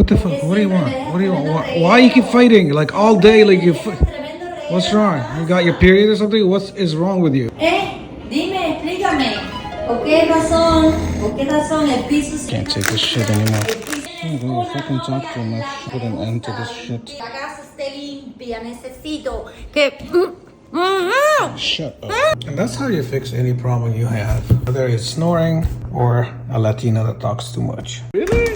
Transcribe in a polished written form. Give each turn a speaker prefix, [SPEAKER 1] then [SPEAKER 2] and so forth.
[SPEAKER 1] the fuck? What do you want? What do you want? Why you keep fighting? Like all day, like you. What's wrong? You got your period or something? What is wrong with you?
[SPEAKER 2] Dime, explícame. ¿Por qué razón el piso se...
[SPEAKER 1] Can't take this shit anymore. I'm gonna fucking talk too much. Put an end to this shit.
[SPEAKER 2] La casa esté limpia, necesito que...
[SPEAKER 1] Shut up. And that's how you fix any problem you have. Whether it's snoring or a Latina that talks too much. Really?